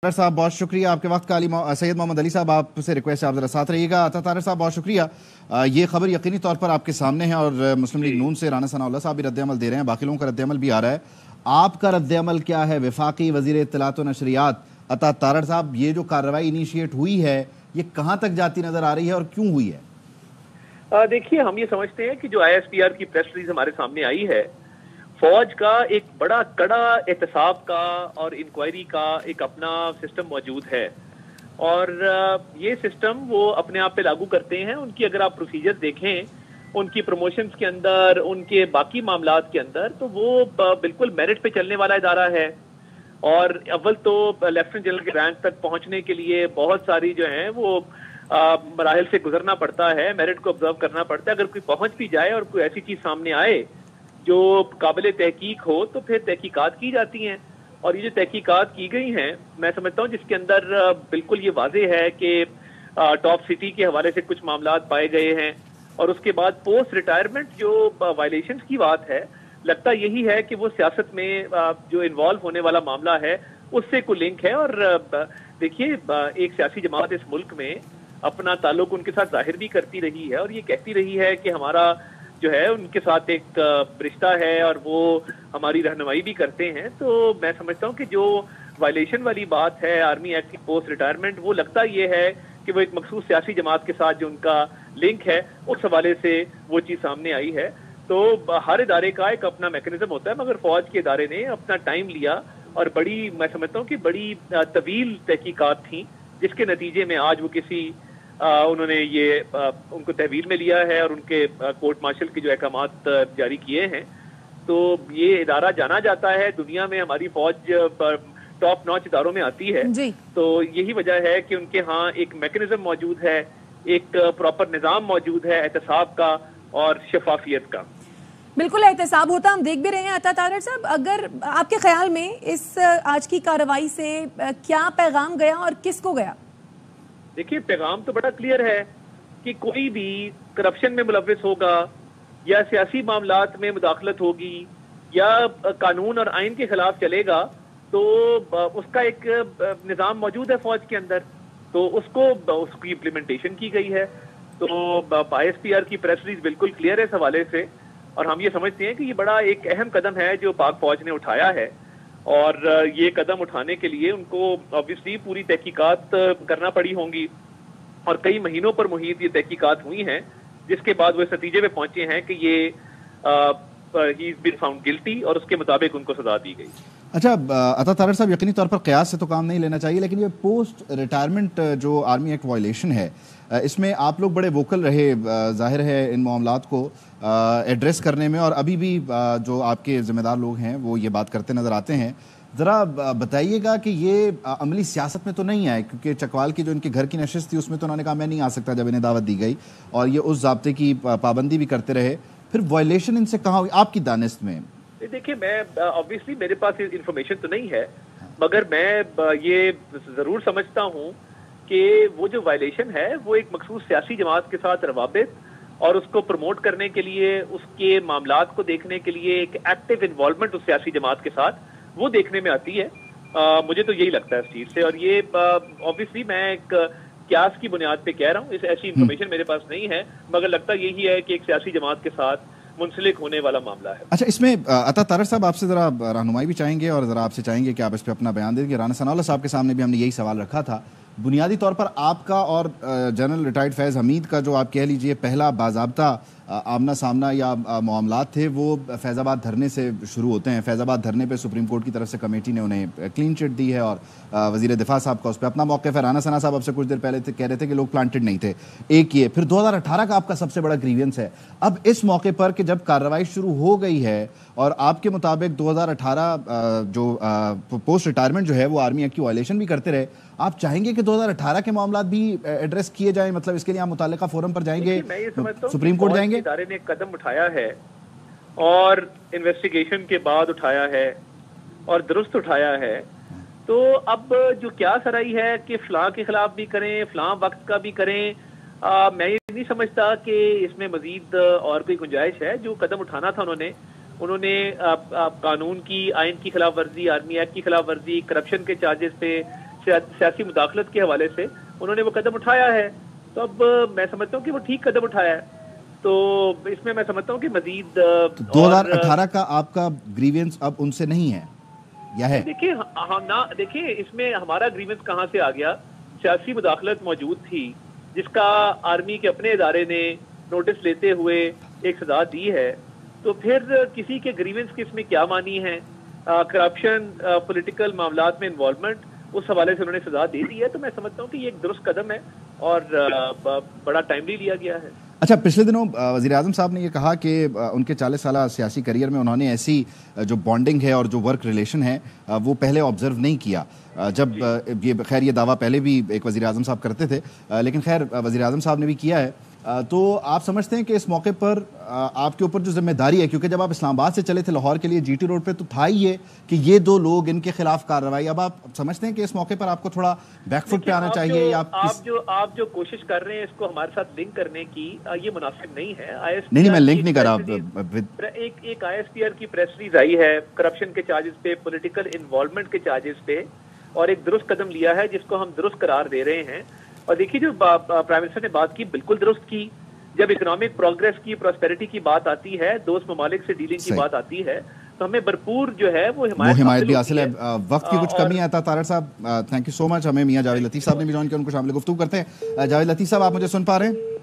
तारड़ साहब बहुत शुक्रिया आपके वक्त का। सैयद मोहम्मद अली साहब आपसे रिक्वेस्ट है आप जरा साथ रहिएगा। अता तारड़ साहब बहुत शुक्रिया। ये खबर यकीनी तौर पर आपके सामने है और मुस्लिम लीग नून से राना सनाउल्लाह साहब भी रद्द-ए-अमल दे रहे हैं, बाकी लोगों का रद्द-ए-अमल भी आ रहा है। आपका रद्द-ए-अमल क्या है? वफाकी वज़ीर इत्तलात व नशरियात अता तारड़ साहब, ये जो कार्रवाई इनिशिएट हुई है ये कहाँ तक जाती नजर आ रही है और क्यों हुई है? देखिए, हम ये समझते हैं कि जो ISPR की प्रेस रिलीज हमारे सामने आई है, फौज का एक बड़ा कड़ा एहतसाब का और इंक्वायरी का एक अपना सिस्टम मौजूद है और ये सिस्टम वो अपने आप पे लागू करते हैं। उनकी अगर आप प्रोसीजर देखें, उनकी प्रमोशंस के अंदर, उनके बाकी मामलात के अंदर, तो वो बिल्कुल मेरिट पे चलने वाला इदारा है। और अव्वल तो लेफ्टिनेंट जनरल के रैंक तक पहुंचने के लिए बहुत सारी जो है वो मराहिल से गुजरना पड़ता है, मेरिट को ऑब्जर्व करना पड़ता है। अगर कोई पहुंच भी जाए और कोई ऐसी चीज सामने आए जो काबिल तहकीक हो तो फिर तहकीकात की जाती हैं। और ये जो तहकीकात की गई हैं, मैं समझता हूँ जिसके अंदर बिल्कुल ये वाज़ेह है कि टॉप सिटी के हवाले से कुछ मामलात पाए गए हैं और उसके बाद पोस्ट रिटायरमेंट जो वायलेशंस की बात है, लगता यही है कि वो सियासत में जो इन्वॉल्व होने वाला मामला है उससे कोई लिंक है। और देखिए, एक सियासी जमात इस मुल्क में अपना ताल्लुक उनके साथ जाहिर भी करती रही है और ये कहती रही है कि हमारा जो है उनके साथ एक रिश्ता है और वो हमारी रहनुमाई भी करते हैं। तो मैं समझता हूँ कि जो वायलेशन वाली बात है आर्मी एक्ट की पोस्ट रिटायरमेंट, वो लगता ये है कि वो एक मखसूस सियासी जमात के साथ जो उनका लिंक है उस हवाले से वो चीज़ सामने आई है। तो हर इदारे का एक अपना मैकेनिज्म होता है, मगर फौज के इदारे ने अपना टाइम लिया और बड़ी, मैं समझता हूँ कि बड़ी तवील तहकीकात थी, जिसके नतीजे में आज वो किसी उन्होंने ये उनको तहवील में लिया है और उनके कोर्ट मार्शल के जो अहकामात जारी किए हैं। तो ये इदारा जाना जाता है दुनिया में, हमारी फौज टॉप नॉच इदारों में आती है। तो यही वजह है कि उनके यहाँ एक मैकेनिज्म मौजूद है, एक प्रॉपर निज़ाम मौजूद है एहतसाब का और शफाफियत का। बिल्कुल एहतसाब होता हम देख भी रहे हैं। अता तारड़ साहब, अगर आपके ख्याल में इस आज की कार्रवाई से क्या पैगाम गया और किसको गया? देखिए, पैगाम तो बड़ा क्लियर है कि कोई भी करप्शन में मुलव्विस होगा या सियासी मामलात में मुदाखलत होगी या कानून और आइन के खिलाफ चलेगा तो उसका एक निज़ाम मौजूद है फौज के अंदर, तो उसकी इम्प्लीमेंटेशन की गई है। तो ISPR की प्रेस रिलीज बिल्कुल क्लियर है इस हवाले से और हम ये समझते हैं कि ये बड़ा एक अहम कदम है जो पाक फौज ने उठाया है। और ये कदम उठाने के लिए उनको ऑब्वियसली पूरी तहकीकात करना पड़ी होंगी और कई महीनों पर मुहित ये तहकीकात हुई हैं, जिसके बाद वो इस नतीजे पे पहुंचे हैं कि ये he is been found guilty और उसके मुताबिक उनको सजा दी गई। अच्छा अता तारड़ साहब, यकीनी तौर पर क़यास से तो काम नहीं लेना चाहिए, लेकिन ये पोस्ट रिटायरमेंट जो आर्मी एक्ट वायलेशन है, इसमें आप लोग बड़े वोकल रहे, जाहिर है इन मामलात को एड्रेस करने में, और अभी भी जो आपके ज़िम्मेदार लोग हैं वो ये बात करते नज़र आते हैं। ज़रा बताइएगा कि ये अमली सियासत में तो नहीं आए, क्योंकि चकवाल की जो इनके घर की नशिस्त थी उसमें तो उन्होंने कहा मैं नहीं आ सकता जब इन्हें दावत दी गई, और ये उस ज़ाब्ते की पाबंदी भी करते रहे। फिर वायलेशन इनसे कहाँ हुई आपकी दानिस्त में? देखिए, मैं ऑब्वियसली मेरे पास इंफॉर्मेशन तो नहीं है, मगर मैं ये ज़रूर समझता हूँ कि वो जो वायलेशन है वो एक मखसूस सियासी जमात के साथ रवाबित और उसको प्रमोट करने के लिए, उसके मामलात को देखने के लिए एक एक्टिव इन्वॉल्वमेंट उस सियासी जमात के साथ वो देखने में आती है। मुझे तो यही लगता है इस चीज़ से, और ये ऑब्वियसली मैं एक क्यास की बुनियाद पे कह रहा हूँ, ऐसी इन्फॉर्मेशन मेरे पास नहीं है, मगर लगता यही है कि एक सियासी जमात के साथ मुंसलिक होने वाला मामला है। अच्छा, इसमें अता तारड़ साहब आपसे ज़रा रहनुमाई भी चाहेंगे और ज़रा आपसे चाहेंगे कि आप इस पर अपना बयान देंगे। राना सनाउल्लाह साहब के सामने भी हमने यही सवाल रखा था। बुनियादी तौर पर आपका और जनरल रिटायर्ड फैज़ हमीद का जो आप कह लीजिए पहला बाज़ाब्ता आमना सामना या मामलात थे, वो फैज़ाबाद धरने से शुरू होते हैं। फैज़ाबाद धरने पे सुप्रीम कोर्ट की तरफ से कमेटी ने उन्हें क्लीन चिट दी है और वज़ीर दिफा साहब का उस पर अपना मौक़िफ़ है। राना सना साहब आपसे कुछ देर पहले कह रहे थे कि लोग प्लांटेड नहीं थे, एक ये। फिर 2018 का आपका सबसे बड़ा ग्रीवियंस है। अब इस मौके पर कि जब कार्रवाई शुरू हो गई है और आपके मुताबिक 2018 जो पोस्ट रिटायरमेंट जो है वो आर्मी एक्ट की वायलेशन भी करते रहे, आप चाहेंगे कि 2018 के मामलात भी एड्रेस किए जाएं? मतलब इसके लिए आप मुतालिका फोरम पर जाएंगे, सुप्रीम कोर्ट जाएंगे? इदारे ने कदम उठाया है और इन्वेस्टिगेशन के बाद उठाया है और दुरुस्त उठाया है, तो अब जो क्या सराई है कि फलां के खिलाफ भी करें, फलां वक्त का भी करें, मैं ये नहीं समझता कि इसमें मजीद और कोई गुंजाइश है। जो कदम उठाना था उन्होंने कानून की, आइन की खिलाफ वर्जी, आर्मी एक्ट की खिलाफ वर्जी, करप्शन के चार्जेस पे सियासी मुदाखलत के हवाले से उन्होंने वो कदम उठाया है, तो अब मैं समझता हूँ कि वो ठीक कदम उठाया है। तो इसमें मैं समझता हूँ कि मजीद 2018 का आपका ग्रीवेंस अब उनसे नहीं है या है? देखिए हम ना देखिए इसमें हमारा ग्रीवेंस कहाँ से आ गया, सियासी मुदाखलत मौजूद थी जिसका आर्मी के अपने इदारे ने नोटिस लेते हुए एक सजा दी है, तो फिर किसी के ग्रीवेंस की इसमें क्या मानी है? करप्शन, पॉलिटिकल मामलात में इन्वॉल्वमेंट, उस हवाले से उन्होंने सजा दे दी है। तो मैं समझता हूँ कि ये एक दुरुस्त कदम है और बड़ा टाइमली लिया गया है। अच्छा, पिछले दिनों वज़ीर आज़म साहब ने ये कहा कि उनके 40 साल सियासी करियर में उन्होंने ऐसी जो बॉन्डिंग है और जो वर्क रिलेशन है वो पहले ऑब्जर्व नहीं किया। जब ये खैर ये दावा पहले भी एक वज़ीर आज़म साहब करते थे, लेकिन खैर वज़ीर आज़म साहब ने भी किया है। तो आप समझते हैं कि इस मौके पर आपके ऊपर जो जिम्मेदारी है, क्योंकि जब आप इस्लामाबाद से चले थे लाहौर के लिए जीटी रोड पे, तो था ही ये कि ये दो लोग, इनके खिलाफ कार्रवाई, अब आप समझते हैं कि इस मौके पर आपको थोड़ा बैकफुट पे आना चाहिए? या आप जो कोशिश कर रहे हैं इसको हमारे साथ लिंक करने की, ये मुनासिब नहीं है। नहीं, मैं लिंक नहीं कर रहा। एक ISPR की प्रेस रिलीज आई है करप्शन के चार्जेस पे, पॉलिटिकल इन्वॉल्वमेंट के चार्जेस पे, और एक दुरुस्त कदम लिया है जिसको हम दुरुस्त करार दे रहे हैं। और देखिए जो प्राइम मिनिस्टर ने बात की बिल्कुल दुरुस्त की। जब इकोनॉमिक प्रोग्रेस की, प्रॉस्पेरिटी की बात आती है, दोस्त ममालिक से डीलिंग की बात आती है, तो हमें भरपूर जो है वो हिमायत भी हासिल है। वक्त की कुछ कमी है तारड़ साहब, थैंक यू सो मच। हमें मियां जावेद लतीफ़ साहब ने भी जॉइन किया, उनको शामिल गुफ्तगू करते हैं। जावेद लतीफ़ साहब, आप मुझे सुन पा रहे हैं?